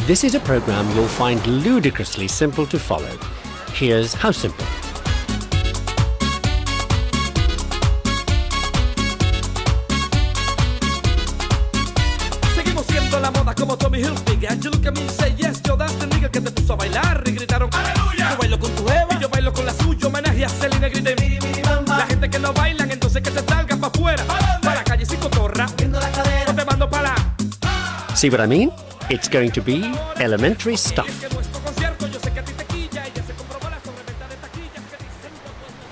This is a program you'll find ludicrously simple to follow. Here's how simple. Seguimos siendo la moda como Tommy Hilfiger. And you look at me and say yes, yo that's the nigga que te puso a bailar y gritaron ¡Aleluya! Yo bailo con tu jeva y yo bailo con la suya. Homenaje a Selena, grité la gente que no bailan, entonces que se salgan pa' afuera. Pa' la calle sin cotorra. No te mando pa' la... See what I mean? It's going to be elementary stuff.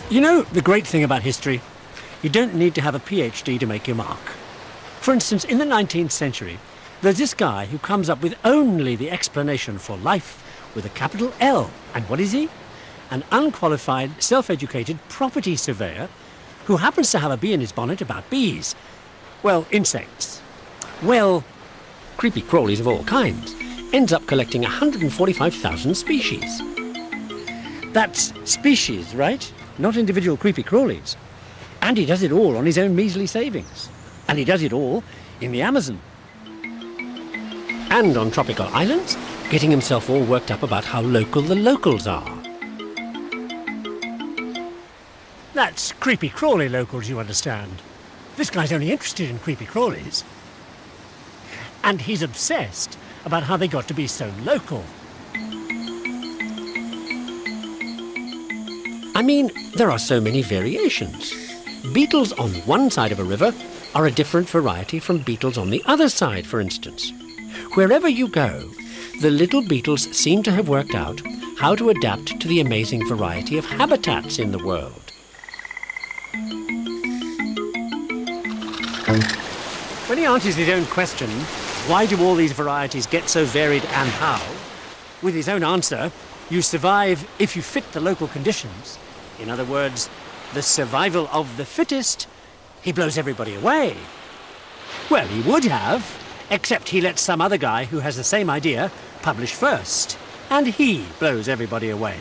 You know, the great thing about history, you don't need to have a PhD to make your mark. For instance, in the 19th century, there's this guy who comes up with only the explanation for life with a capital L. And what is he? An unqualified, self-educated property surveyor who happens to have a bee in his bonnet about bees. Well, insects. Well, creepy crawlies of all kinds. Ends up collecting 145,000 species. That's species, right? Not individual creepy crawlies. And he does it all on his own measly savings. And he does it all in the Amazon. And on tropical islands, getting himself all worked up about how local the locals are. That's creepy crawly locals, you understand. This guy's only interested in creepy crawlies. And he's obsessed about how they got to be so local. I mean, there are so many variations. Beetles on one side of a river are a different variety from beetles on the other side, for instance. Wherever you go, the little beetles seem to have worked out how to adapt to the amazing variety of habitats in the world. When he answers his own question, why do all these varieties get so varied and how? With his own answer, you survive if you fit the local conditions. In other words, the survival of the fittest, he blows everybody away. Well, he would have, except he lets some other guy who has the same idea publish first, and he blows everybody away.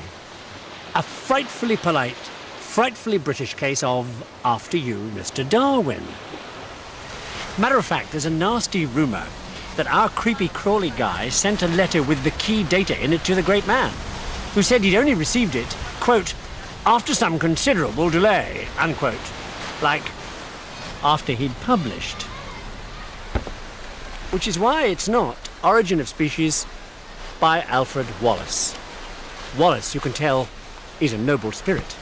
A frightfully polite, frightfully British case of, after you, Mr. Darwin. Matter of fact, there's a nasty rumour that our creepy crawly guy sent a letter with the key data in it to the great man, who said he'd only received it, quote, after some considerable delay, unquote. Like, after he'd published. Which is why it's not Origin of Species by Alfred Wallace. Wallace, you can tell, is a noble spirit.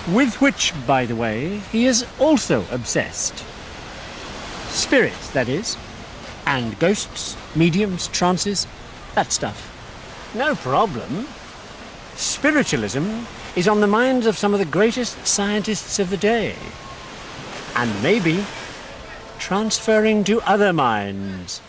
With which, by the way, he is also obsessed. Spirits, that is. And ghosts, mediums, trances, that stuff. No problem. Spiritualism is on the minds of some of the greatest scientists of the day. And maybe transferring to other minds.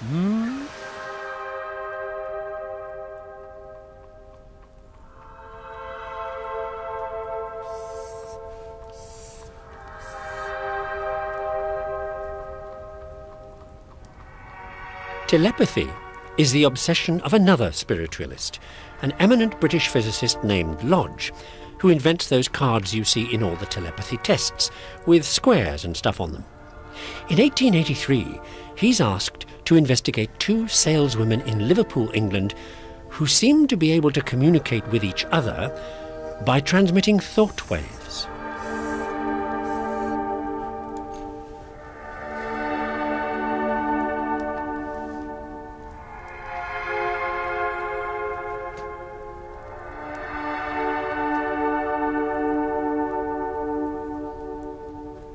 Telepathy is the obsession of another spiritualist, an eminent British physicist named Lodge, who invents those cards you see in all the telepathy tests, with squares and stuff on them. In 1883, he's asked to investigate two saleswomen in Liverpool, England, who seemed to be able to communicate with each other by transmitting thought waves.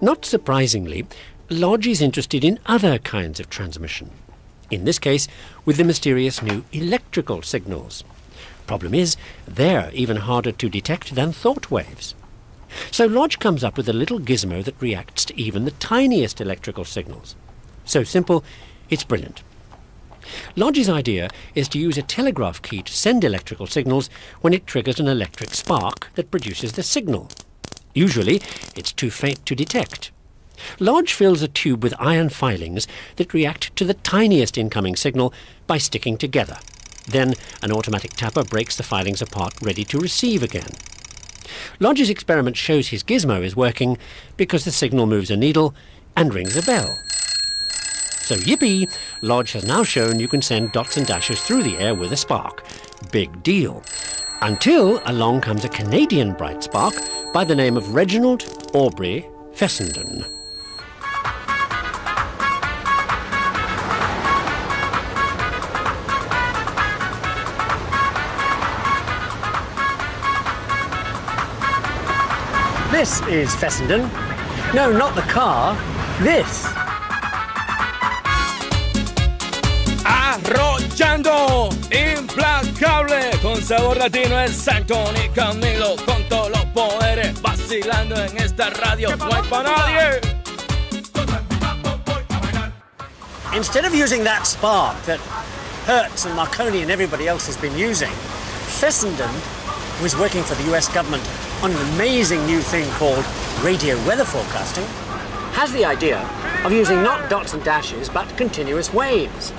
Not surprisingly, Lodge is interested in other kinds of transmission. In this case, with the mysterious new electrical signals. Problem is, they're even harder to detect than thought waves. So Lodge comes up with a little gizmo that reacts to even the tiniest electrical signals. So simple, it's brilliant. Lodge's idea is to use a telegraph key to send electrical signals when it triggers an electric spark that produces the signal. Usually, it's too faint to detect. Lodge fills a tube with iron filings that react to the tiniest incoming signal by sticking together. Then an automatic tapper breaks the filings apart, ready to receive again. Lodge's experiment shows his gizmo is working because the signal moves a needle and rings a bell. So yippee, Lodge has now shown you can send dots and dashes through the air with a spark. Big deal. Until along comes a Canadian bright spark by the name of Reginald Aubrey Fessenden. This is Fessenden. No, not the car. This. Arrollando, implacable, con sabor latino es Anthony Camilo, con todos los poderes, vacilando en esta radio, no hay para nadie. Instead of using that spark that Hertz and Marconi and everybody else has been using, Fessenden, who is working for the US government on an amazing new thing called radio weather forecasting, has the idea of using not dots and dashes but continuous waves.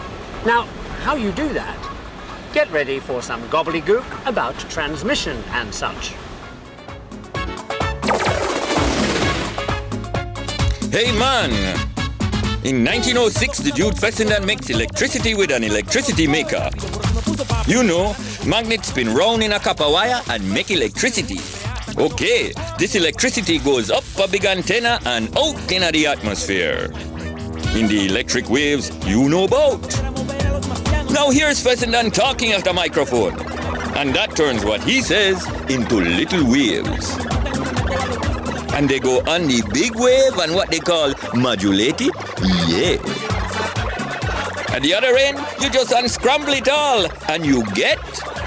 Now, how you do that? Get ready for some gobbledygook about transmission and such. Hey man! In 1906, the Jude Fessenden makes electricity with an electricity maker. You know, magnets spin round in a copper wire and make electricity. Okay, this electricity goes up a big antenna and out in the atmosphere. In the electric waves you know about. Now here's Fessenden talking at the microphone. And that turns what he says into little waves. And they go on the big wave and what they call modulated. Yeah. At the other end, you just unscramble it all and you get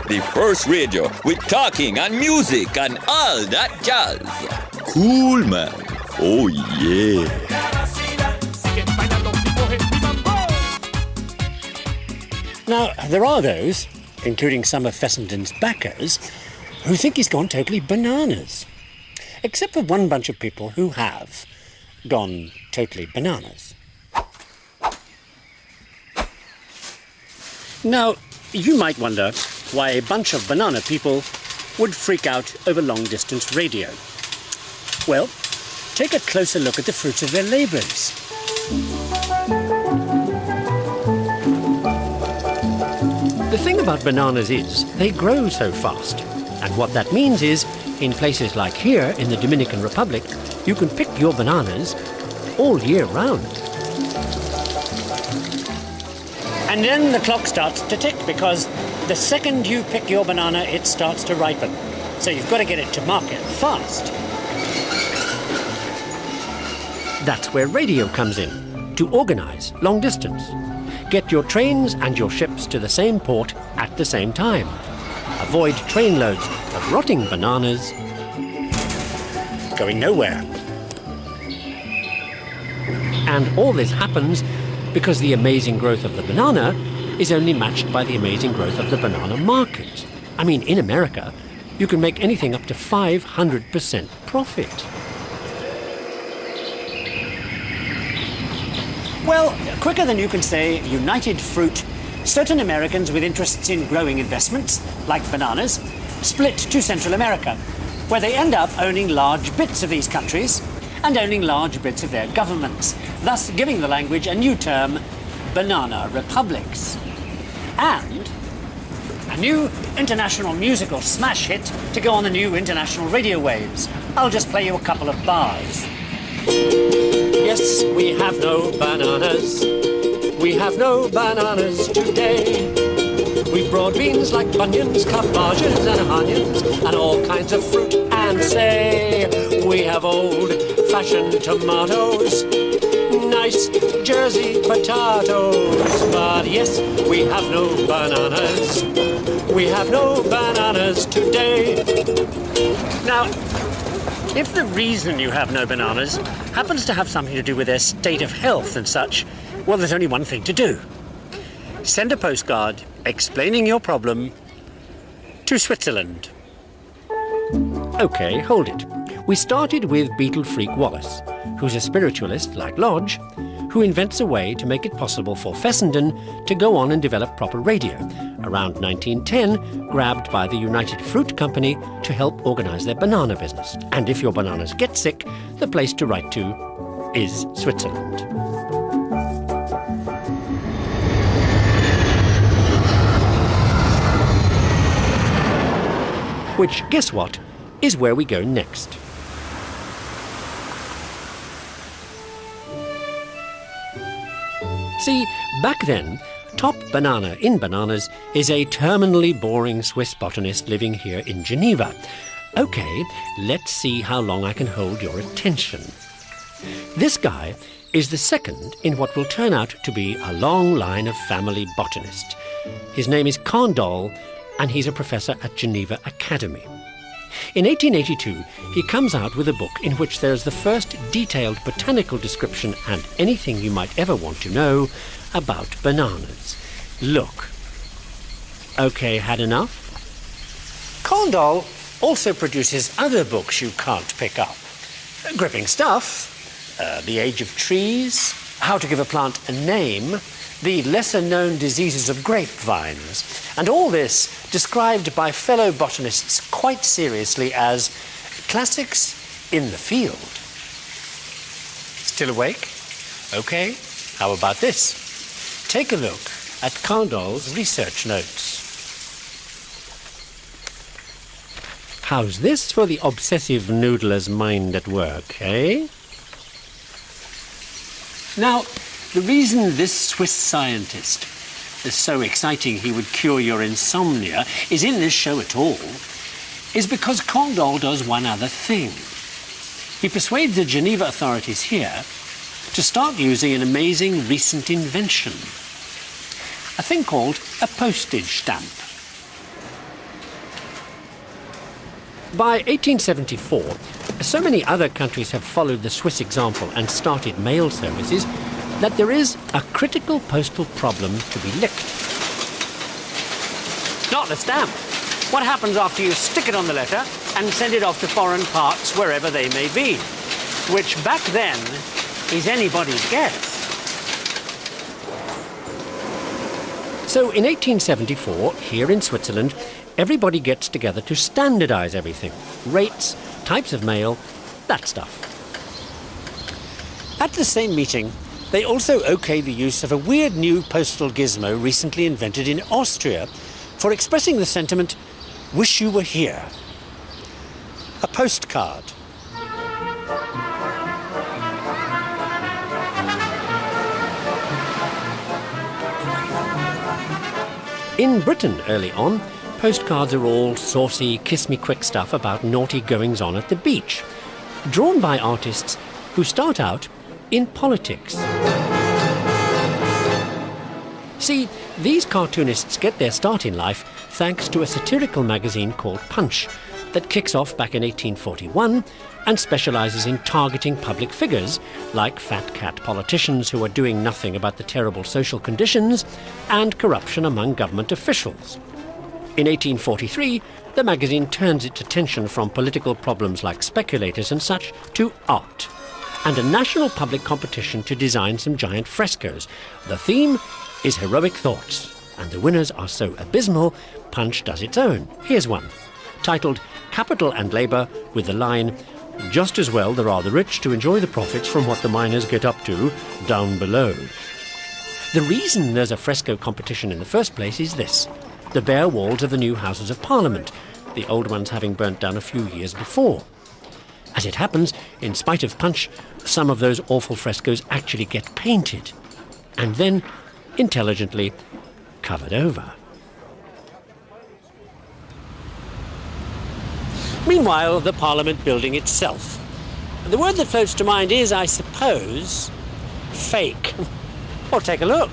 the first radio with talking and music and all that jazz. Cool, man. Oh, yeah. Now, there are those, including some of Fessenden's backers, who think he's gone totally bananas. Except for one bunch of people who have gone totally bananas. Now, you might wonder why a bunch of banana people would freak out over long-distance radio. Well, take a closer look at the fruits of their labours. The thing about bananas is they grow so fast. And what that means is, in places like here in the Dominican Republic, you can pick your bananas all year round. And then the clock starts to tick because the second you pick your banana, it starts to ripen. So you've got to get it to market fast. That's where radio comes in, to organise long distance. Get your trains and your ships to the same port at the same time. Avoid train loads of rotting bananas going nowhere. And all this happens because the amazing growth of the banana is only matched by the amazing growth of the banana market. I mean, in America, you can make anything up to 500% profit. Well, quicker than you can say United Fruit, certain Americans with interests in growing investments, like bananas, split to Central America, where they end up owning large bits of these countries and owning large bits of their governments, thus giving the language a new term, banana republics. And a new international musical smash hit to go on the new international radio waves. I'll just play you a couple of bars. Yes, we have no bananas. We have no bananas today. We've broad beans like bunions, cabbages and onions, and all kinds of fruit and say. We have old-fashioned tomatoes, nice Jersey potatoes. But yes, we have no bananas. We have no bananas today. Now, if the reason you have no bananas happens to have something to do with their state of health and such, well, there's only one thing to do. Send a postcard explaining your problem to Switzerland. OK, hold it. We started with Beetle Freak Wallace, who's a spiritualist like Lodge, who invents a way to make it possible for Fessenden to go on and develop proper radio, around 1910, grabbed by the United Fruit Company to help organise their banana business. And if your bananas get sick, the place to write to is Switzerland. which, guess what, is where we go next. See, back then, Top Banana in Bananas is a terminally boring Swiss botanist living here in Geneva. OK, let's see how long I can hold your attention. This guy is the second in what will turn out to be a long line of family botanists. His name is Condol, and he's a professor at Geneva Academy. In 1882, he comes out with a book in which there's the first detailed botanical description and anything you might ever want to know about bananas. Look. OK, had enough? Condol also produces other books you can't pick up. Gripping stuff, The Age of Trees, How to Give a Plant a Name, the lesser-known diseases of grapevines, and all this described by fellow botanists quite seriously as classics in the field. Still awake? OK, how about this? Take a look at Condol's research notes. How's this for the obsessive noodler's mind at work, eh? Now, the reason this Swiss scientist is so exciting he would cure your insomnia is in this show at all is because Condol does one other thing. He persuades the Geneva authorities here to start using an amazing recent invention, a thing called a postage stamp. By 1874, so many other countries have followed the Swiss example and started mail services that there is a critical postal problem to be licked. Not the stamp. What happens after you stick it on the letter and send it off to foreign parts wherever they may be? Which back then is anybody's guess. So in 1874, here in Switzerland, everybody gets together to standardise everything. Rates, types of mail, that stuff. At the same meeting, they also OK the use of a weird new postal gizmo recently invented in Austria for expressing the sentiment, "Wish you were here." A postcard. In Britain early on, postcards are all saucy, kiss-me-quick stuff about naughty goings-on at the beach, drawn by artists who start out in politics. See, these cartoonists get their start in life thanks to a satirical magazine called Punch that kicks off back in 1841 and specialises in targeting public figures like fat cat politicians who are doing nothing about the terrible social conditions and corruption among government officials. In 1843, the magazine turns its attention from political problems like speculators and such to art, and a national public competition to design some giant frescoes. The theme is heroic thoughts, and the winners are so abysmal, Punch does its own. Here's one, titled Capital and Labour, with the line, "Just as well there are the rich to enjoy the profits from what the miners get up to down below." The reason there's a fresco competition in the first place is this: the bare walls of the new Houses of Parliament, the old ones having burnt down a few years before. As it happens, in spite of Punch, some of those awful frescoes actually get painted, and then, intelligently, covered over. Meanwhile, the Parliament building itself. The word that floats to mind is, I suppose, fake. Well, take a look.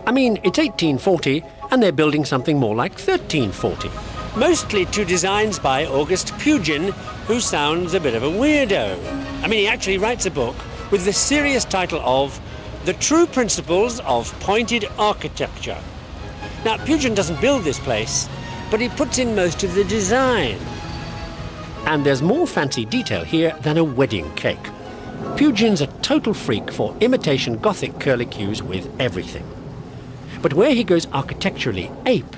I mean, it's 1840, and they're building something more like 1340. Mostly to designs by August Pugin, who sounds a bit of a weirdo. I mean, he actually writes a book with the serious title of The True Principles of Pointed Architecture. Now, Pugin doesn't build this place, but he puts in most of the design. And there's more fancy detail here than a wedding cake. Pugin's a total freak for imitation Gothic curlicues with everything. But where he goes architecturally ape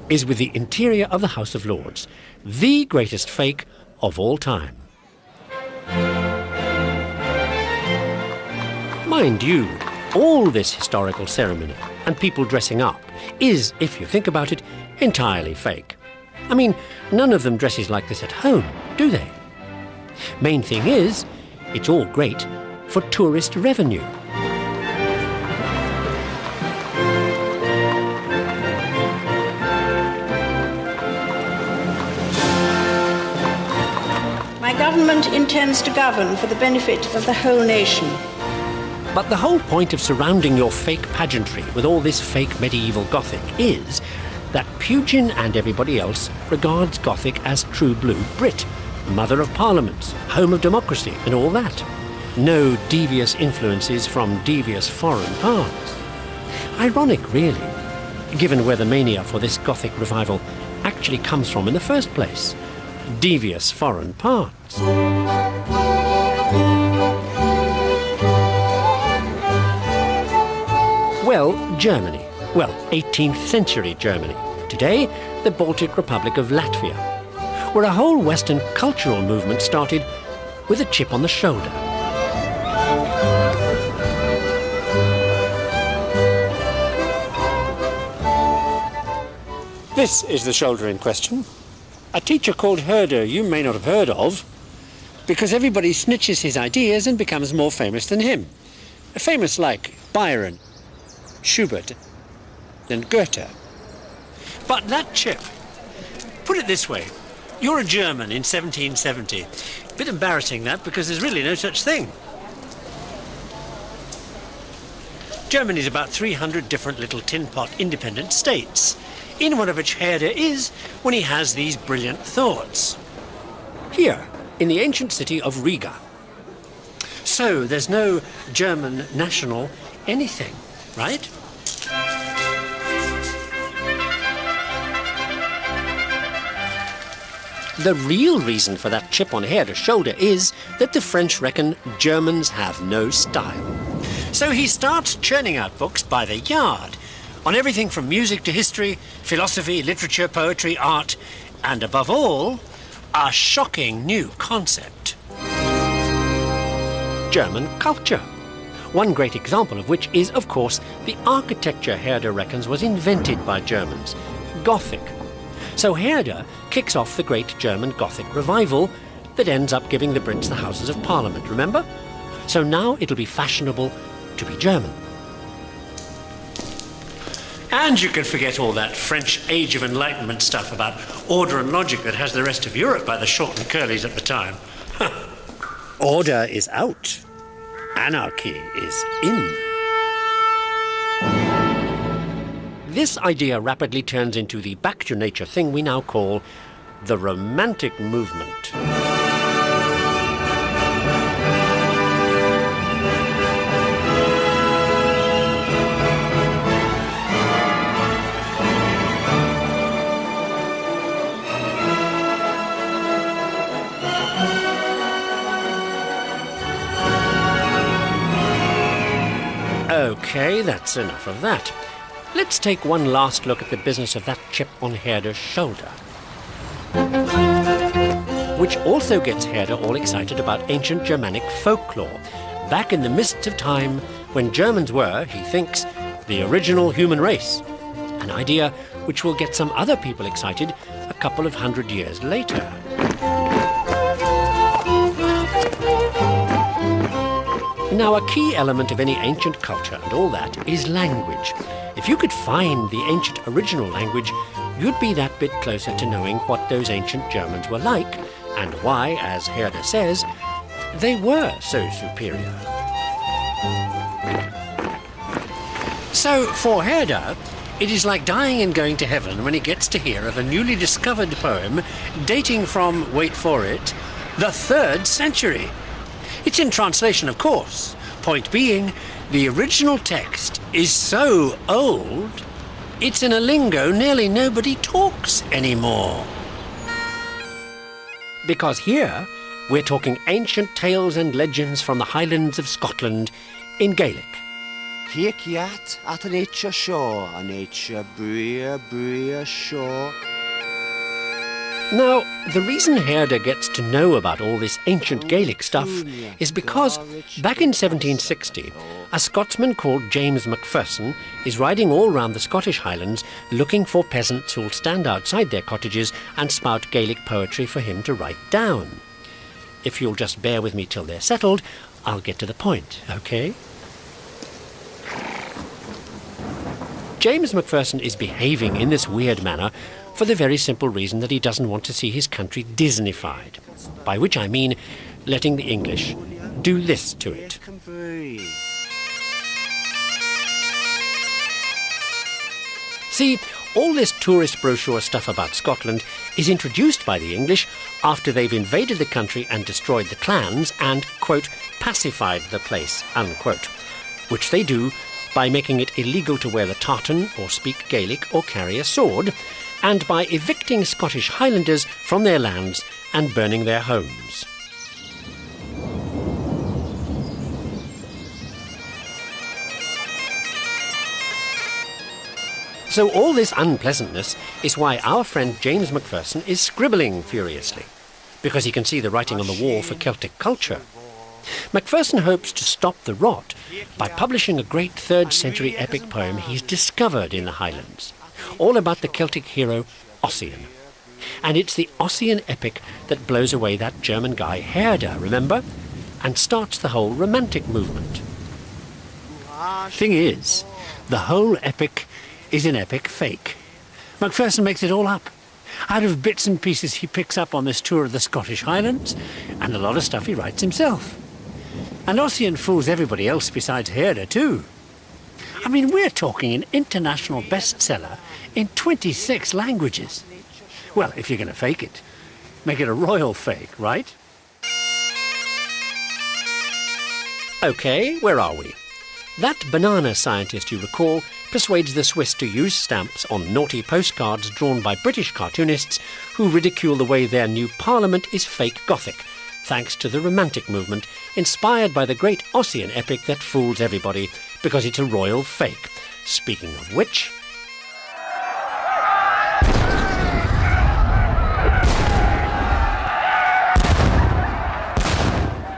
is with the interior of the House of Lords, the greatest fake of all time. Mind you, all this historical ceremony and people dressing up is, if you think about it, entirely fake. I mean, none of them dresses like this at home, do they? Main thing is, it's all great for tourist revenue. My government intends to govern for the benefit of the whole nation. But the whole point of surrounding your fake pageantry with all this fake medieval Gothic is that Pugin and everybody else regards Gothic as true blue Brit, mother of parliaments, home of democracy and all that. No devious influences from devious foreign parts. Ironic, really, given where the mania for this Gothic revival actually comes from in the first place. Devious foreign parts. Well, Germany. Well, 18th century Germany. Today, the Baltic Republic of Latvia, where a whole Western cultural movement started with a chip on the shoulder. This is the shoulder in question. A teacher called Herder you may not have heard of, because everybody snitches his ideas and becomes more famous than him. Famous like Byron, Schubert and Goethe. But that chip, put it this way, you're a German in 1770. A bit embarrassing that, because there's really no such thing. Germany's about 300 different little tin pot independent states, in one of which Herder is when he has these brilliant thoughts. Here, in the ancient city of Riga. So there's no German national anything, right? The real reason for that chip on Herder's shoulder is that the French reckon Germans have no style. So he starts churning out books by the yard on everything from music to history, philosophy, literature, poetry, art, and above all, a shocking new concept. German culture. One great example of which is, of course, the architecture Herder reckons was invented by Germans, Gothic. So Herder kicks off the great German Gothic revival that ends up giving the Brits the Houses of Parliament, remember? So now it'll be fashionable to be German. And you can forget all that French Age of Enlightenment stuff about order and logic that has the rest of Europe by the short and curlies at the time. Order is out. Anarchy is in. This idea rapidly turns into the back-to-nature thing we now call the Romantic movement. Okay, that's enough of that. Let's take one last look at the business of that chip on Herder's shoulder. Which also gets Herder all excited about ancient Germanic folklore, back in the mists of time when Germans were, he thinks, the original human race. An idea which will get some other people excited a couple of 100 years later. Now, a key element of any ancient culture and all that is language. If you could find the ancient original language, you'd be that bit closer to knowing what those ancient Germans were like and why, as Herder says, they were so superior. So, for Herder, it is like dying and going to heaven when he gets to hear of a newly discovered poem dating from, wait for it, the 3rd century. It's in translation, of course. Point being, the original text is so old, it's in a lingo nearly nobody talks anymore. Because here, we're talking ancient tales and legends from the Highlands of Scotland in Gaelic. Hiakiat at an nature shore, a nature breer shore. Now, the reason Herder gets to know about all this ancient Gaelic stuff is because, back in 1760, a Scotsman called James Macpherson is riding all round the Scottish Highlands looking for peasants who'll stand outside their cottages and spout Gaelic poetry for him to write down. If you'll just bear with me till they're settled, I'll get to the point, OK? James Macpherson is behaving in this weird manner for the very simple reason that he doesn't want to see his country Disneyfied, by which I mean letting the English do this to it. See, all this tourist brochure stuff about Scotland is introduced by the English after they've invaded the country and destroyed the clans and, quote, pacified the place, unquote, which they do by making it illegal to wear the tartan or speak Gaelic or carry a sword, and by evicting Scottish Highlanders from their lands and burning their homes. So all this unpleasantness is why our friend James Macpherson is scribbling furiously, because he can see the writing on the wall for Celtic culture. Macpherson hopes to stop the rot by publishing a great 3rd century epic poem he's discovered in the Highlands, all about the Celtic hero Ossian. And it's the Ossian epic that blows away that German guy Herder, remember? And starts the whole Romantic movement. Thing is, the whole epic is an epic fake. Macpherson makes it all up, out of bits and pieces he picks up on this tour of the Scottish Highlands, and a lot of stuff he writes himself. And Ossian fools everybody else besides Herder too. I mean, we're talking an international bestseller in 26 languages. Well, if you're going to fake it, make it a royal fake, right? OK, where are we? That banana scientist, you recall, persuades the Swiss to use stamps on naughty postcards drawn by British cartoonists who ridicule the way their new parliament is fake Gothic, thanks to the Romantic movement, inspired by the great Ossian epic that fools everybody because it's a royal fake. Speaking of which...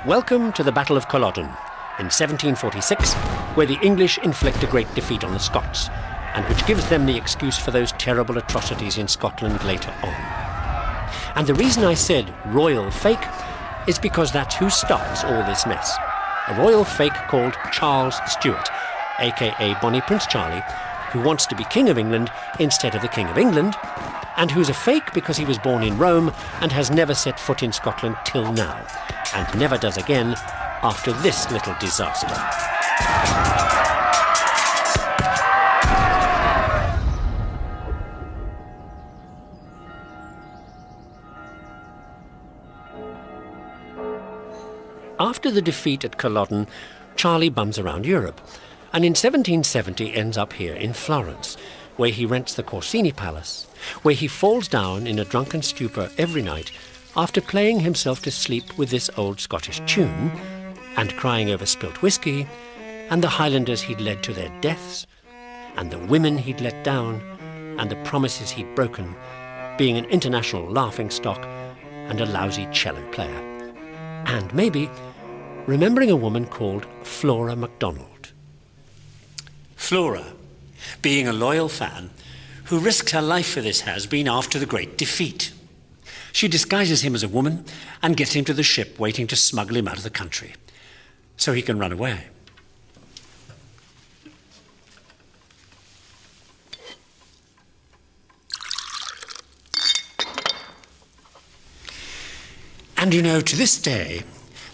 Welcome to the Battle of Culloden in 1746, where the English inflict a great defeat on the Scots, and which gives them the excuse for those terrible atrocities in Scotland later on. And the reason I said royal fake is because that's who starts all this mess. A royal fake called Charles Stuart, aka Bonnie Prince Charlie, who wants to be King of England instead of the King of England, and who's a fake because he was born in Rome and has never set foot in Scotland till now, and never does again after this little disaster. After the defeat at Culloden, Charlie bums around Europe, and in 1770 ends up here in Florence, where he rents the Corsini Palace, where he falls down in a drunken stupor every night after playing himself to sleep with this old Scottish tune, and crying over spilt whiskey, and the Highlanders he'd led to their deaths, and the women he'd let down, and the promises he'd broken, being an international laughingstock and a lousy cello player. And maybe remembering a woman called Flora MacDonald. Flora, being a loyal fan, who risks her life for this has-been after the great defeat. She disguises him as a woman and gets him to the ship waiting to smuggle him out of the country, so he can run away. And you know, to this day,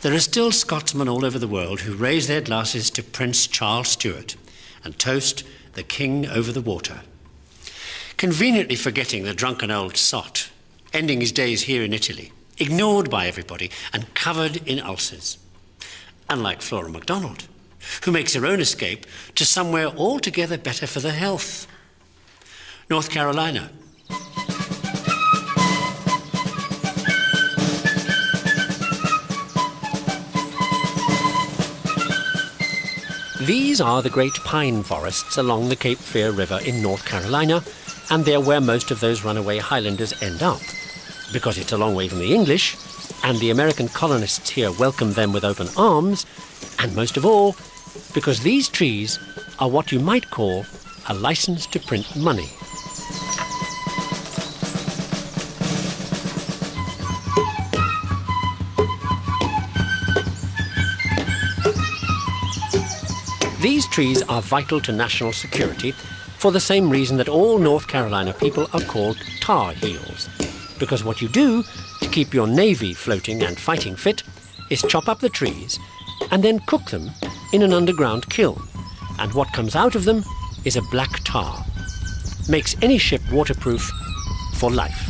there are still Scotsmen all over the world who raise their glasses to Prince Charles Stuart and toast the King over the water, conveniently forgetting the drunken old sot, ending his days here in Italy, ignored by everybody and covered in ulcers. Unlike Flora MacDonald, who makes her own escape to somewhere altogether better for the health. North Carolina. These are the great pine forests along the Cape Fear River in North Carolina, and they're where most of those runaway Highlanders end up. because it's a long way from the English, and the American colonists here welcome them with open arms, and most of all, because these trees are what you might call a license to print money. These trees are vital to national security for the same reason that all North Carolina people are called Tar Heels. Because what you do to keep your navy floating and fighting fit is chop up the trees and then cook them in an underground kiln. And what comes out of them is a black tar. Makes any ship waterproof for life.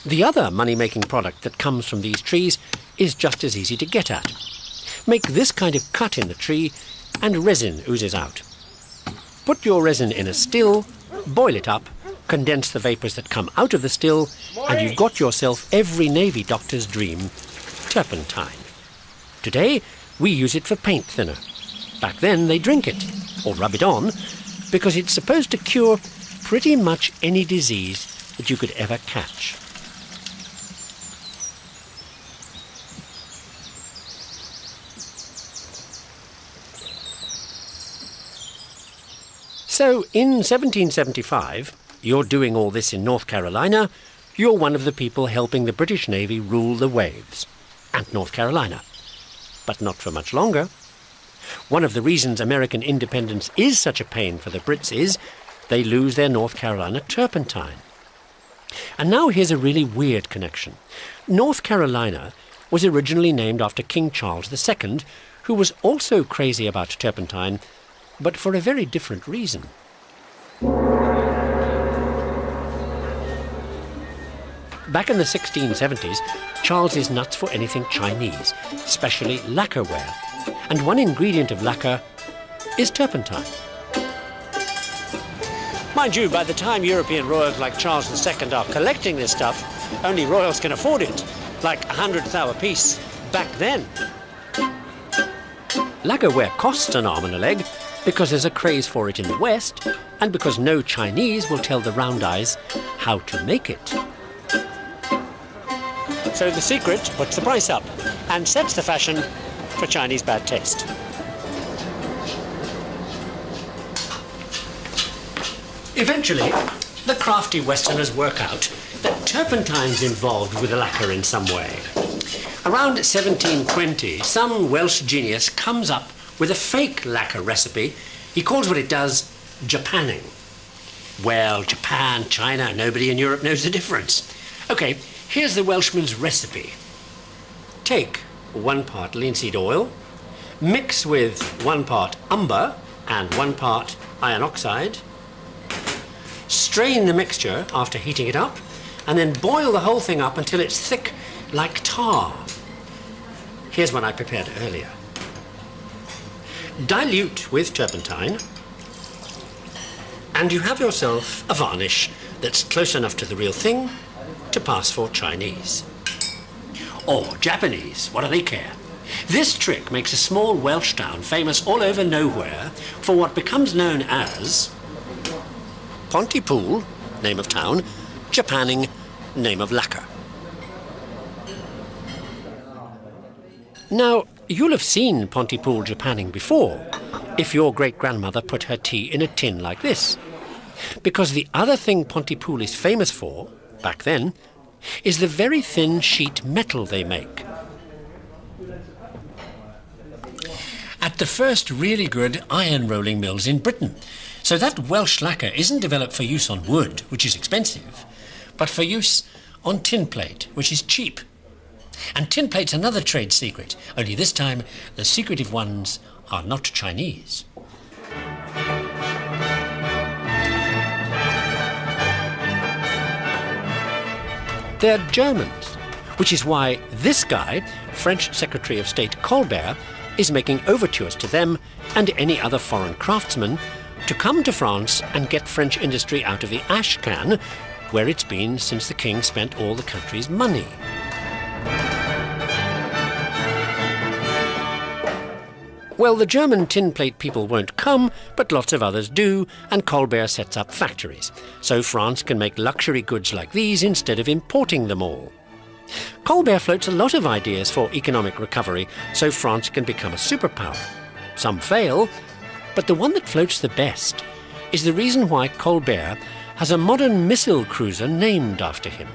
The other money-making product that comes from these trees is just as easy to get at. Make this kind of cut in the tree and resin oozes out. Put your resin in a still, boil it up, condense the vapours that come out of the still, and you've got yourself every Navy doctor's dream, turpentine. Today, we use it for paint thinner. Back then, they drink it, or rub it on, because it's supposed to cure pretty much any disease that you could ever catch. So, in 1775, you're doing all this in North Carolina, you're one of the people helping the British Navy rule the waves. And North Carolina. But not for much longer. One of the reasons American independence is such a pain for the Brits is they lose their North Carolina turpentine. And now here's a really weird connection. North Carolina was originally named after King Charles II, who was also crazy about turpentine, but for a very different reason. Back in the 1670s, Charles is nuts for anything Chinese, especially lacquerware. And one ingredient of lacquer is turpentine. Mind you, by the time European royals like Charles II are collecting this stuff, only royals can afford it, like 100th hour piece back then. Lacquerware costs an arm and a leg, because there's a craze for it in the West, and because no Chinese will tell the round eyes how to make it. So the secret puts the price up and sets the fashion for Chinese bad taste. Eventually, the crafty Westerners work out that turpentine's involved with the lacquer in some way. Around 1720, some Welsh genius comes up with a fake lacquer recipe. He calls what it does Japanning. Well, Japan, China, nobody in Europe knows the difference. Okay, here's the Welshman's recipe. Take 1 part linseed oil, mix with 1 part umber and 1 part iron oxide, strain the mixture after heating it up, and then boil the whole thing up until it's thick like tar. Here's one I prepared earlier. Dilute with turpentine, and you have yourself a varnish that's close enough to the real thing to pass for Chinese. Or Japanese, what do they care? This trick makes a small Welsh town famous all over nowhere for what becomes known as Pontypool, name of town, Japanning, name of lacquer. Now, you'll have seen Pontypool Japanning before, if your great-grandmother put her tea in a tin like this. Because the other thing Pontypool is famous for, back then, is the very thin sheet metal they make. At the first really good iron rolling mills in Britain. So that Welsh lacquer isn't developed for use on wood, which is expensive, but for use on tin plate, which is cheap. And tin plate's another trade secret, only this time the secretive ones are not Chinese. They're Germans, which is why this guy, French Secretary of State Colbert, is making overtures to them and any other foreign craftsman to come to France and get French industry out of the ash can, where it's been since the king spent all the country's money. Well, the German tin plate people won't come, but lots of others do, and Colbert sets up factories, so France can make luxury goods like these instead of importing them all. Colbert floats a lot of ideas for economic recovery, so France can become a superpower. Some fail, but the one that floats the best is the reason why Colbert has a modern missile cruiser named after him.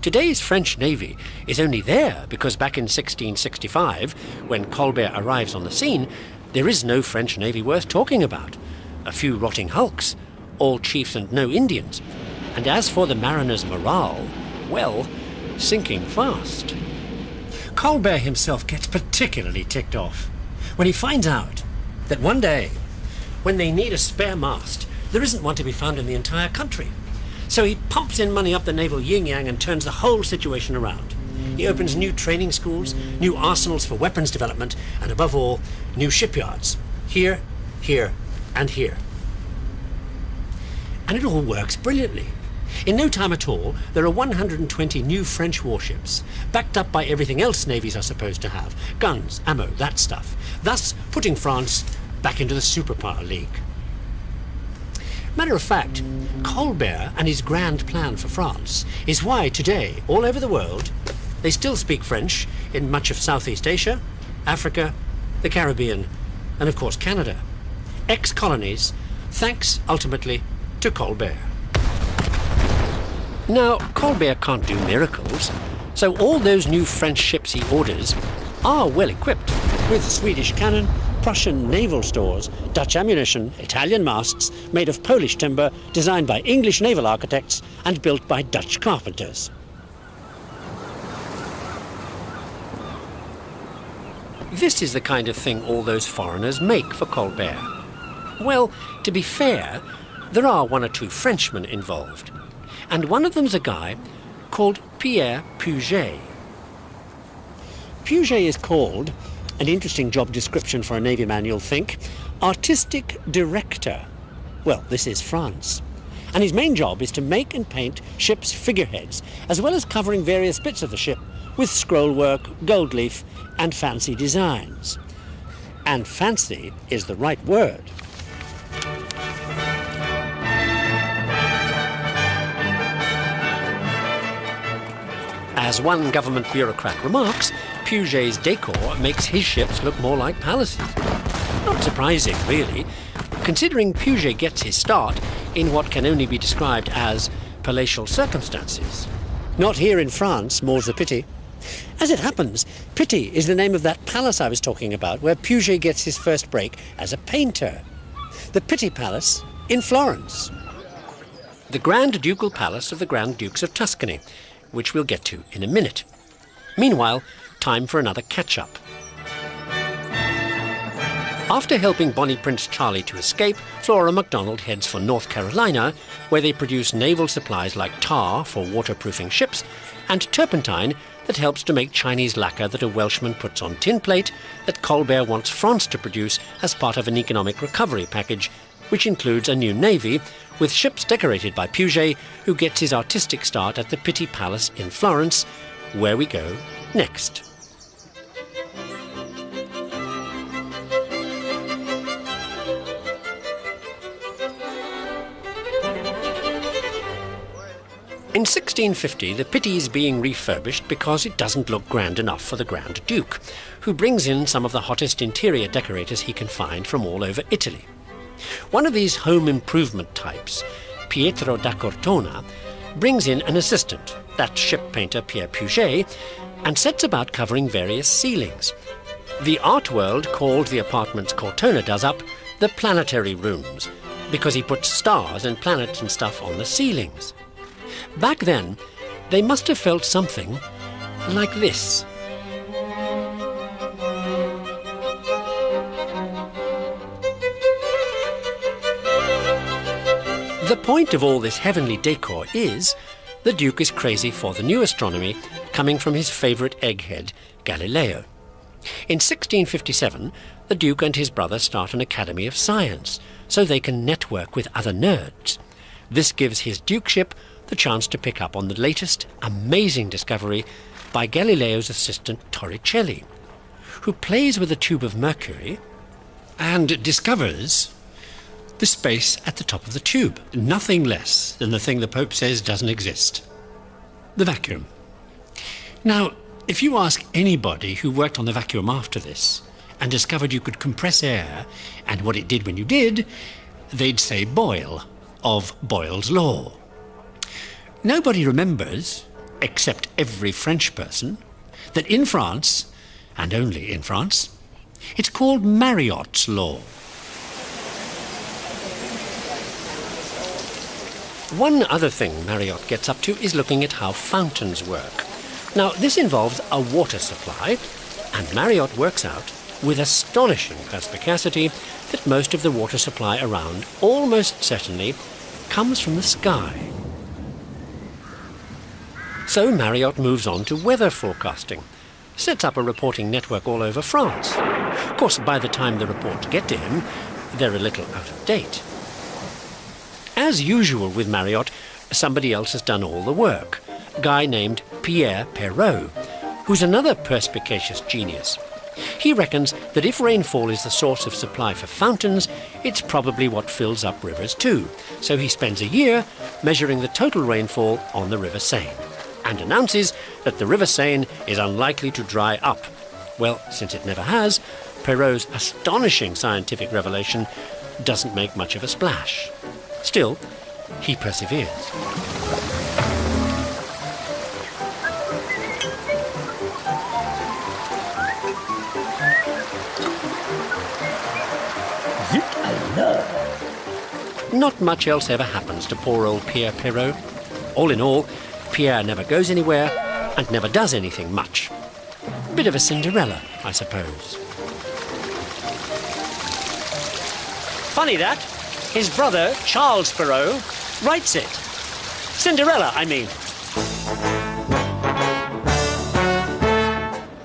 Today's French Navy is only there because back in 1665, when Colbert arrives on the scene, there is no French Navy worth talking about. A few rotting hulks, all chiefs and no Indians. And as for the mariners' morale, well, sinking fast. Colbert himself gets particularly ticked off when he finds out that one day, when they need a spare mast, there isn't one to be found in the entire country. So he pumps in money up the naval yin-yang and turns the whole situation around. He opens new training schools, new arsenals for weapons development, and above all, new shipyards. Here, here, and here. And it all works brilliantly. In no time at all, there are 120 new French warships, backed up by everything else navies are supposed to have. Guns, ammo, that stuff. Thus, putting France back into the superpower league. Matter of fact, Colbert and his grand plan for France is why today, all over the world, they still speak French in much of Southeast Asia, Africa, the Caribbean, and of course Canada. Ex-colonies, thanks ultimately to Colbert. Now, Colbert can't do miracles, so all those new French ships he orders are well equipped with Swedish cannon, Prussian naval stores, Dutch ammunition, Italian masts made of Polish timber designed by English naval architects and built by Dutch carpenters. This is the kind of thing all those foreigners make for Colbert. Well, to be fair, there are one or two Frenchmen involved, and one of them's a guy called Pierre Puget. Puget is called, an interesting job description for a Navy man, you'll think, artistic director. Well, this is France. And his main job is to make and paint ships' figureheads, as well as covering various bits of the ship with scrollwork, gold leaf, and fancy designs. And fancy is the right word. As one government bureaucrat remarks, Puget's decor makes his ships look more like palaces. Not surprising, really, considering Puget gets his start in what can only be described as palatial circumstances. Not here in France, more's the pity. As it happens, Pitti is the name of that palace I was talking about, where Puget gets his first break as a painter. The Pitti Palace in Florence. The Grand Ducal Palace of the Grand Dukes of Tuscany, which we'll get to in a minute. Meanwhile, time for another catch-up. After helping Bonnie Prince Charlie to escape, Flora MacDonald heads for North Carolina, where they produce naval supplies like tar for waterproofing ships and turpentine that helps to make Chinese lacquer that a Welshman puts on tin plate that Colbert wants France to produce as part of an economic recovery package, which includes a new navy with ships decorated by Puget, who gets his artistic start at the Pitti Palace in Florence, where we go next. In 1650, the Pitti is being refurbished because it doesn't look grand enough for the Grand Duke, who brings in some of the hottest interior decorators he can find from all over Italy. One of these home improvement types, Pietro da Cortona, brings in an assistant, that ship painter Pierre Puget, and sets about covering various ceilings. The art world called the apartments Cortona does up the planetary rooms, because he puts stars and planets and stuff on the ceilings. Back then, they must have felt something like this. The point of all this heavenly decor is the Duke is crazy for the new astronomy coming from his favourite egghead, Galileo. In 1657, the Duke and his brother start an Academy of Science so they can network with other nerds. This gives his dukeship the chance to pick up on the latest amazing discovery by Galileo's assistant Torricelli, who plays with a tube of mercury and discovers the space at the top of the tube. Nothing less than the thing the Pope says doesn't exist. The vacuum. Now, if you ask anybody who worked on the vacuum after this and discovered you could compress air and what it did when you did, they'd say Boyle, of Boyle's law. Nobody remembers, except every French person, that in France, and only in France, it's called Marriott's law. One other thing Marriott gets up to is looking at how fountains work. Now, this involves a water supply, and Marriott works out, with astonishing perspicacity, that most of the water supply around almost certainly comes from the sky. So Marriott moves on to weather forecasting, sets up a reporting network all over France. Of course, by the time the reports get to him, they're a little out of date. As usual with Marriott, somebody else has done all the work, a guy named Pierre Perrault, who's another perspicacious genius. He reckons that if rainfall is the source of supply for fountains, it's probably what fills up rivers too. So he spends a year measuring the total rainfall on the River Seine, and announces that the River Seine is unlikely to dry up. Well, since it never has, Perrault's astonishing scientific revelation doesn't make much of a splash. Still, he perseveres. Not much else ever happens to poor old Pierre Perrault. All in all, Pierre never goes anywhere and never does anything much. Bit of a Cinderella, I suppose. Funny that. His brother, Charles Perrault, writes it. Cinderella, I mean.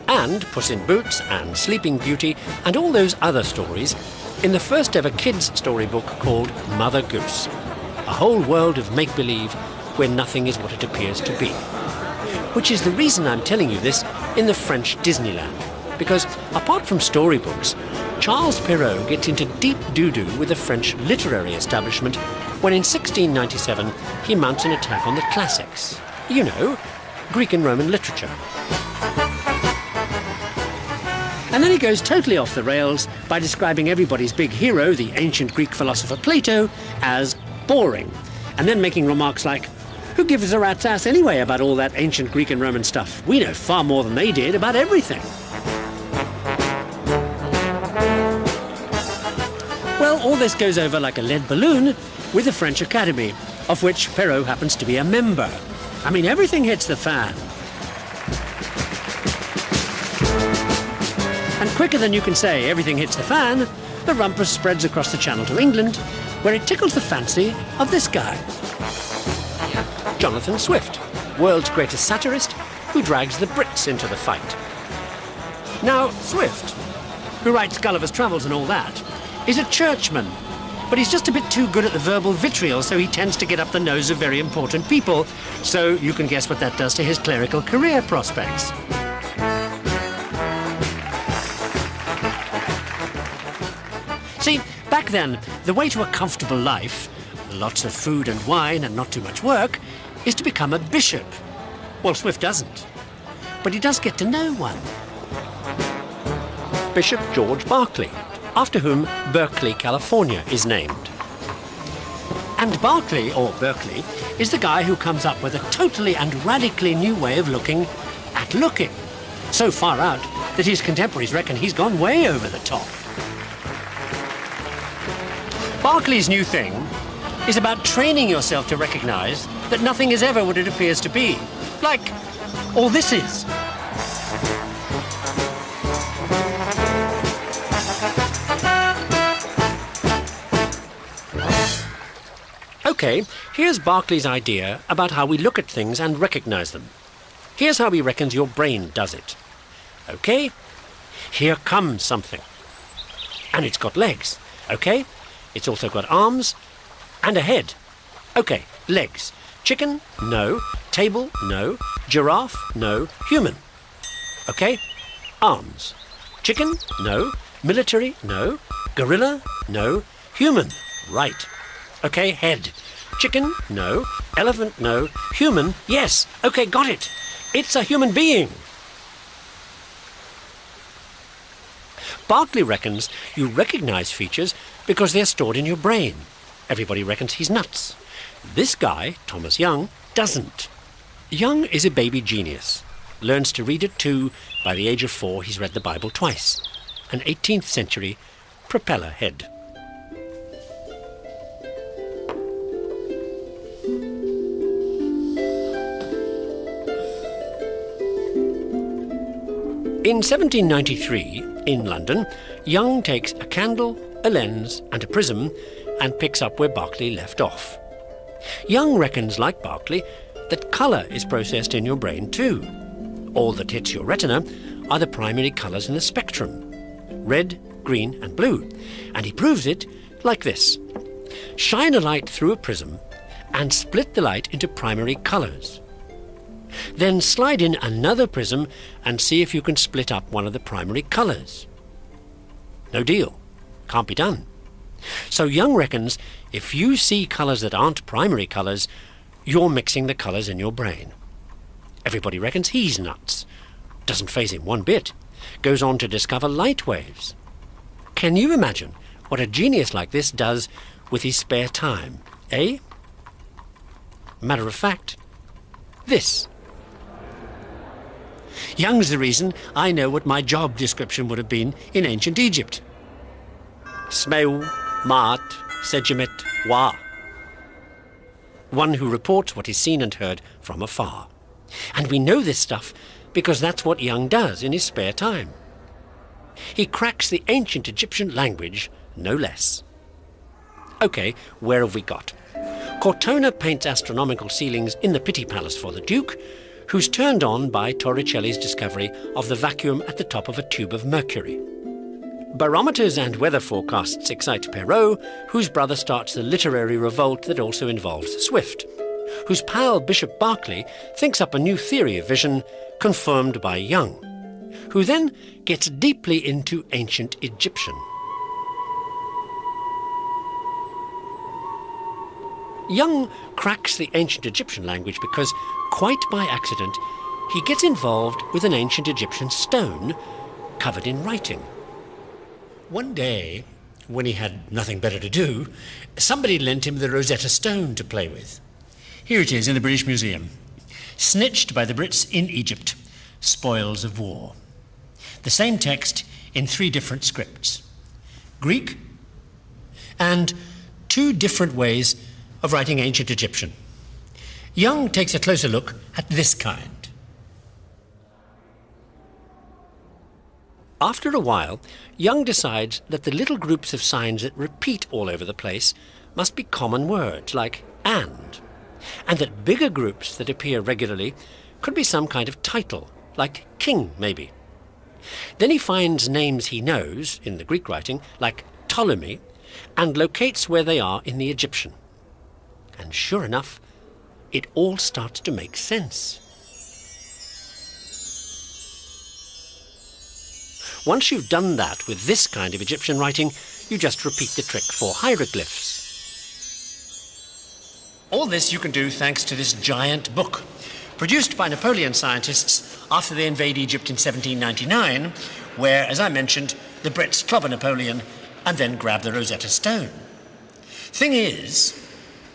And Puss in Boots and Sleeping Beauty and all those other stories in the first ever kids' storybook called Mother Goose. A whole world of make-believe where nothing is what it appears to be. Which is the reason I'm telling you this in the French Disneyland. Because apart from storybooks, Charles Perrault gets into deep doo-doo with the French literary establishment when in 1697 he mounts an attack on the classics. You know, Greek and Roman literature. And then he goes totally off the rails by describing everybody's big hero, the ancient Greek philosopher Plato, as boring. And then making remarks like, who gives a rat's ass anyway about all that ancient Greek and Roman stuff? We know far more than they did about everything. Well, all this goes over like a lead balloon with the French Academy, of which Perrault happens to be a member. I mean, everything hits the fan. And quicker than you can say everything hits the fan, the rumpus spreads across the channel to England, where it tickles the fancy of this guy. Jonathan Swift, world's greatest satirist, who drags the Brits into the fight. Now, Swift, who writes Gulliver's Travels and all that, is a churchman, but he's just a bit too good at the verbal vitriol, so he tends to get up the nose of very important people. So you can guess what that does to his clerical career prospects. See, back then, the way to a comfortable life, lots of food and wine and not too much work, is to become a bishop. Well, Swift doesn't, but he does get to know one. Bishop George Berkeley, after whom Berkeley, California is named. And Berkeley, or Berkeley, is the guy who comes up with a totally and radically new way of looking at looking. So far out that his contemporaries reckon he's gone way over the top. Berkeley's new thing is about training yourself to recognize that nothing is ever what it appears to be. Like all this is. Okay, here's Berkeley's idea about how we look at things and recognize them. Here's how he reckons your brain does it. Okay, here comes something. And it's got legs. Okay, it's also got arms and a head. Okay, legs. Chicken? No. Table? No. Giraffe? No. Human? Okay. Arms. Chicken? No. Military? No. Gorilla? No. Human? Right. Okay, head. Chicken? No. Elephant? No. Human? Yes. Okay, got it. It's a human being. Berkeley reckons you recognize features because they're stored in your brain. Everybody reckons he's nuts. This guy, Thomas Young, doesn't. Young is a baby genius. Learns to read at 2. By the age of 4, he's read the Bible twice. An 18th century propeller head. In 1793, in London, Young takes a candle, a lens, and a prism and picks up where Berkeley left off. Young reckons, like Berkeley, that colour is processed in your brain too. All that hits your retina are the primary colours in the spectrum: red, green, and blue. And he proves it like this. Shine a light through a prism and split the light into primary colours. Then slide in another prism and see if you can split up one of the primary colours. No deal. Can't be done. So Young reckons if you see colours that aren't primary colours, you're mixing the colours in your brain. Everybody reckons he's nuts. Doesn't faze him one bit. Goes on to discover light waves. Can you imagine what a genius like this does with his spare time, eh? Matter of fact, this. Young's the reason I know what my job description would have been in ancient Egypt. Smeu, Maat, Sejimet, Wa. One who reports what is seen and heard from afar. And we know this stuff because that's what Young does in his spare time. He cracks the ancient Egyptian language, no less. OK, where have we got? Cortona paints astronomical ceilings in the Pitti Palace for the Duke, who's turned on by Torricelli's discovery of the vacuum at the top of a tube of mercury. Barometers and weather forecasts excite Perrault, whose brother starts the literary revolt that also involves Swift, whose pal Bishop Berkeley thinks up a new theory of vision, confirmed by Young, who then gets deeply into ancient Egyptian. Young cracks the ancient Egyptian language because, quite by accident, he gets involved with an ancient Egyptian stone covered in writing. One day, when he had nothing better to do, somebody lent him the Rosetta Stone to play with. Here it is in the British Museum. Snitched by the Brits in Egypt, spoils of war. The same text in 3 different scripts. Greek and 2 different ways of writing ancient Egyptian. Young takes a closer look at this kind. After a while, Young decides that the little groups of signs that repeat all over the place must be common words, like and that bigger groups that appear regularly could be some kind of title, like king, maybe. Then he finds names he knows in the Greek writing, like Ptolemy, and locates where they are in the Egyptian. And sure enough, it all starts to make sense. Once you've done that with this kind of Egyptian writing, you just repeat the trick for hieroglyphs. All this you can do thanks to this giant book, produced by Napoleon scientists after they invade Egypt in 1799, where, as I mentioned, the Brits clobber Napoleon and then grab the Rosetta Stone. Thing is,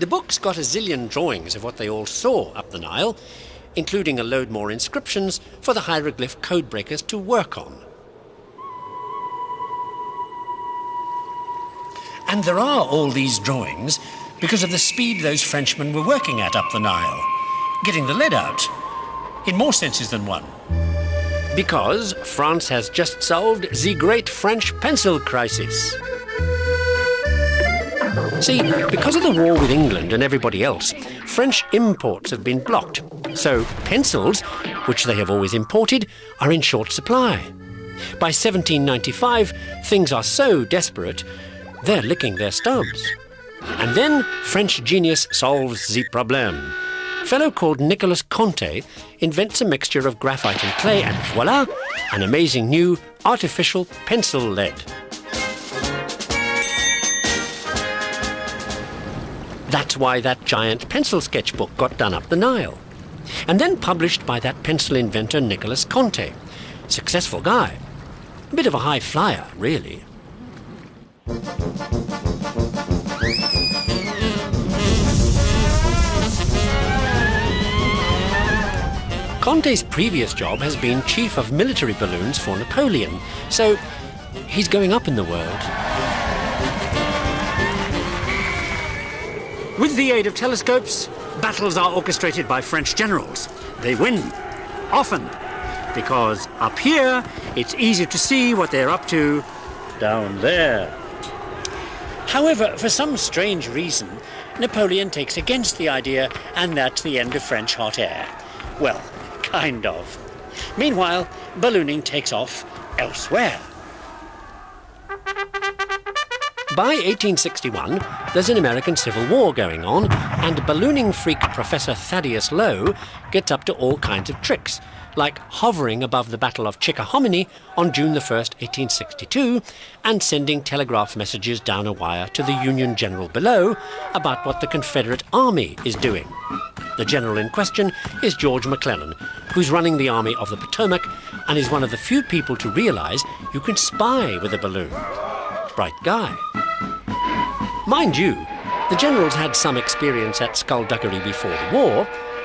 the book's got a zillion drawings of what they all saw up the Nile, including a load more inscriptions for the hieroglyph codebreakers to work on. And there are all these drawings because of the speed those Frenchmen were working at up the Nile, getting the lead out, in more senses than one. Because France has just solved the great French pencil crisis. See, because of the war with England and everybody else, French imports have been blocked. So pencils, which they have always imported, are in short supply. By 1795, things are so desperate, they're licking their stubs. And then French genius solves the problem. fellow called Nicholas Conte invents a mixture of graphite and clay, and voila, an amazing new artificial pencil lead. That's why that giant pencil sketchbook got done up the Nile, and then published by that pencil inventor Nicholas Conte. Successful guy. A bit of a high flyer, really. Conte's previous job has been chief of military balloons for Napoleon, so he's going up in the world. With the aid of telescopes, battles are orchestrated by French generals. They win, often, because up here, it's easier to see what they're up to down there. However, for some strange reason, Napoleon takes against the idea, and that's the end of French hot air. Well, kind of. Meanwhile, ballooning takes off elsewhere. By 1861, there's an American Civil War going on, and ballooning freak Professor Thaddeus Lowe gets up to all kinds of tricks, like hovering above the Battle of Chickahominy on June the 1st, 1862, and sending telegraph messages down a wire to the Union general below about what the Confederate Army is doing. The general in question is George McClellan, who's running the Army of the Potomac and is one of the few people to realize you can spy with a balloon. Bright guy. Mind you, the general's had some experience at skullduggery before the war,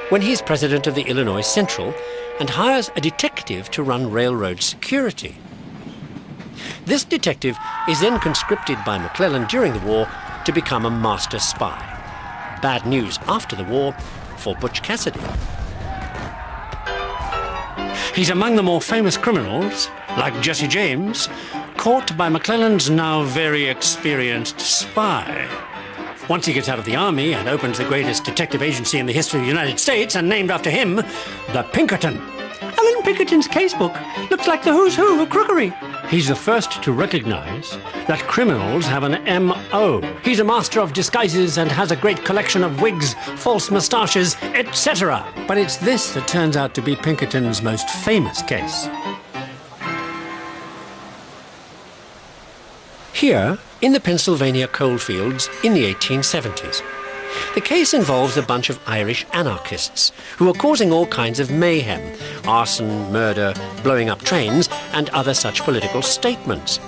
when he's president of the Illinois Central and hires a detective to run railroad security. This detective is then conscripted by McClellan during the war to become a master spy. Bad news after the war for Butch Cassidy. He's among the more famous criminals, like Jesse James, caught by McClellan's now very experienced spy. Once he gets out of the army and opens the greatest detective agency in the history of the United States, and named after him, the Pinkerton. Alan Pinkerton's casebook looks like the who's who of crookery. He's the first to recognize that criminals have an M.O. He's a master of disguises and has a great collection of wigs, false moustaches, etc. But it's this that turns out to be Pinkerton's most famous case. Here, in the Pennsylvania coalfields in the 1870s. The case involves a bunch of Irish anarchists who are causing all kinds of mayhem, arson, murder, blowing up trains, and other such political statements.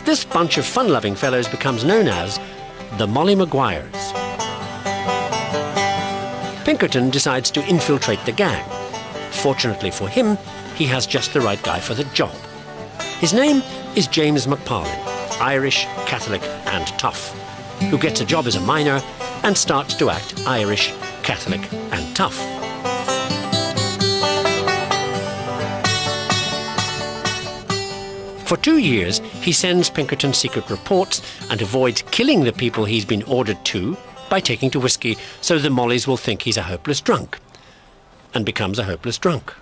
This bunch of fun-loving fellows becomes known as the Molly Maguires. Pinkerton decides to infiltrate the gang. Fortunately for him, he has just the right guy for the job. His name is James McParlin, Irish, Catholic, and tough, who gets a job as a miner and starts to act Irish, Catholic, and tough. For 2 years, he sends Pinkerton secret reports and avoids killing the people he's been ordered to by taking to whiskey so the Mollies will think he's a hopeless drunk, and becomes a hopeless drunk.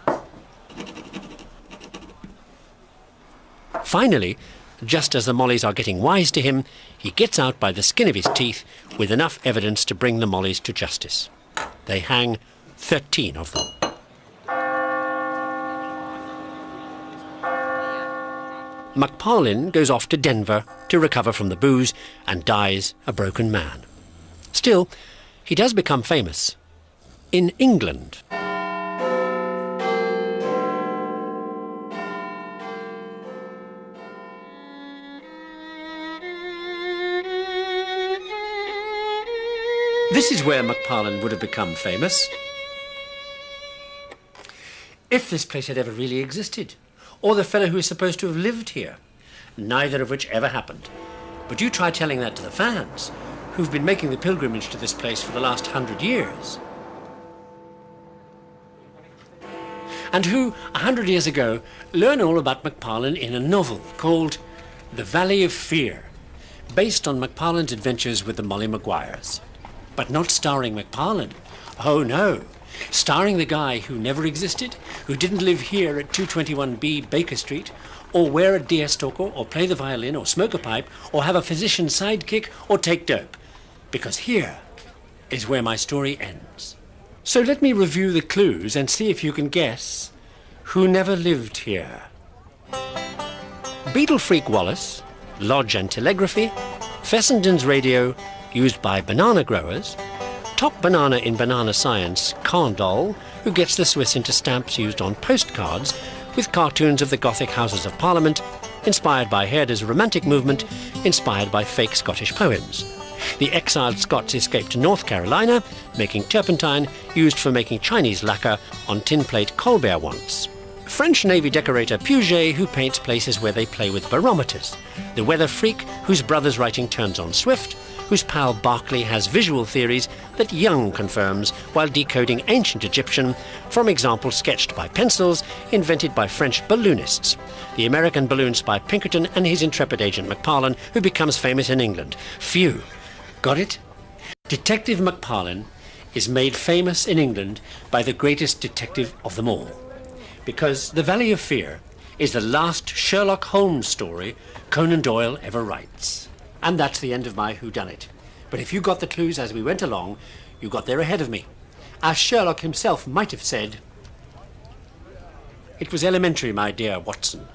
Finally, just as the Mollies are getting wise to him, he gets out by the skin of his teeth with enough evidence to bring the Mollies to justice. They hang 13 of them. McParlin goes off to Denver to recover from the booze and dies a broken man. Still, he does become famous in England. This is where McParlin would have become famous. If this place had ever really existed, or the fellow who is supposed to have lived here, neither of which ever happened. But you try telling that to the fans, who've been making the pilgrimage to this place for the last 100 years. And who, 100 years ago, learn all about McParlin in a novel called The Valley of Fear, based on McParlin's adventures with the Molly Maguires. But not starring McParlin. Oh no. Starring the guy who never existed, who didn't live here at 221B Baker Street, or wear a deerstalker, or play the violin, or smoke a pipe, or have a physician's sidekick, or take dope. Because here is where my story ends. So let me review the clues and see if you can guess who never lived here. Beetle Freak Wallace, Lodge and Telegraphy, Fessenden's radio, used by banana growers, top banana in banana science, Condol, who gets the Swiss into stamps used on postcards, with cartoons of the Gothic Houses of Parliament, inspired by Herder's Romantic movement, inspired by fake Scottish poems. The exiled Scots escaped to North Carolina, making turpentine, used for making Chinese lacquer on tin plate Colbert wants. French Navy decorator Puget, who paints places where they play with barometers. The weather freak, whose brother's writing turns on Swift, whose pal Barclay has visual theories that Young confirms while decoding ancient Egyptian from examples sketched by pencils invented by French balloonists. The American balloon spy Pinkerton and his intrepid agent McParlin, who becomes famous in England. Phew. Got it? Detective McParlin is made famous in England by the greatest detective of them all. Because The Valley of Fear is the last Sherlock Holmes story Conan Doyle ever writes. And that's the end of my whodunit. But if you got the clues as we went along, you got there ahead of me. As Sherlock himself might have said, "It was elementary, my dear Watson."